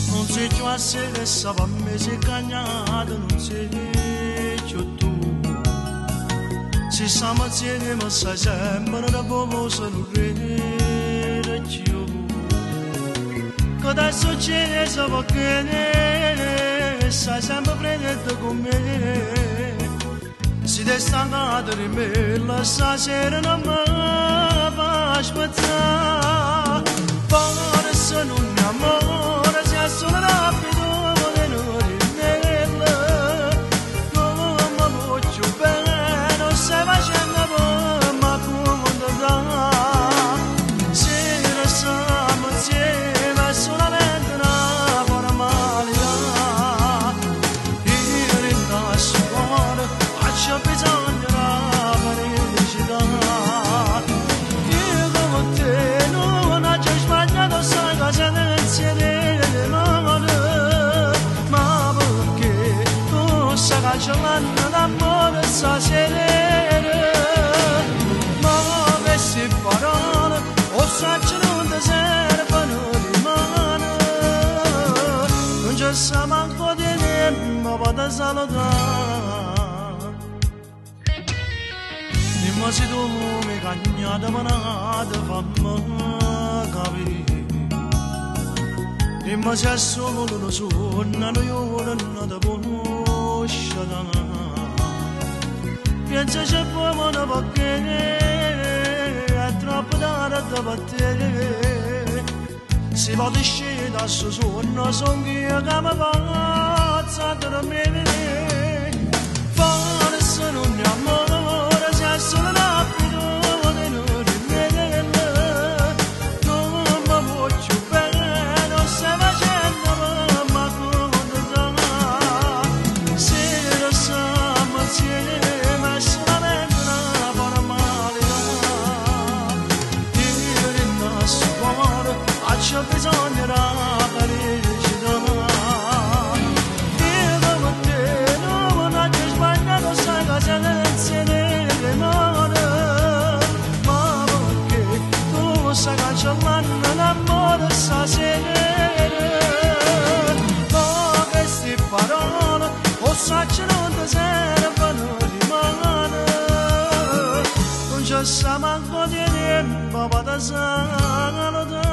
Non sei più a sera, stava a mese cagnato, non sei più tu. Se siamo insieme, ma sai sempre da poco se non rende più. Cosa succede se va bene, sai sempre prendere con me. Si destanato di me, la stasera non mi fa aspettare. Forse non mi amore, sia solo rapido di noi nella. Come voglio bene, non stai facendo per ma come da. Se restiamo insieme è solamente una formalità. Io ringrazio cuore, faccio bisogno della felicità. Io come te non ho già sbagliato, sai cosa ne siete male. Ma perché tu sai cancellando l'amore stasera? Ma queste parole o saccio non ti servono di mano. Non c'è sta manco di tempo per salutare. Dimmi se tu mi cagnate manate fammi capire. Dimmi se è solo lo suonano io non ti conosco. Pensa c'è poco da perché è troppo tardi da battere. Se vado scendere da sto sonno sono io che mi pazza a dormire. Forse non mi amore, sei solo rapido di noi nella. Non mi voglio bene, non stai facendo per ma come da. Se lo siamo insieme è solamente una formalità. Io ringrazio cuore, faccio bisogno della felicità. Io come te non ho già sbagliato, sai cosa ne siete male. Ma perché tu stai cancellando l'amore stasera? Ma queste parole o saccio non ti servono di mano. Non c'è sta manco di tempo per salutare.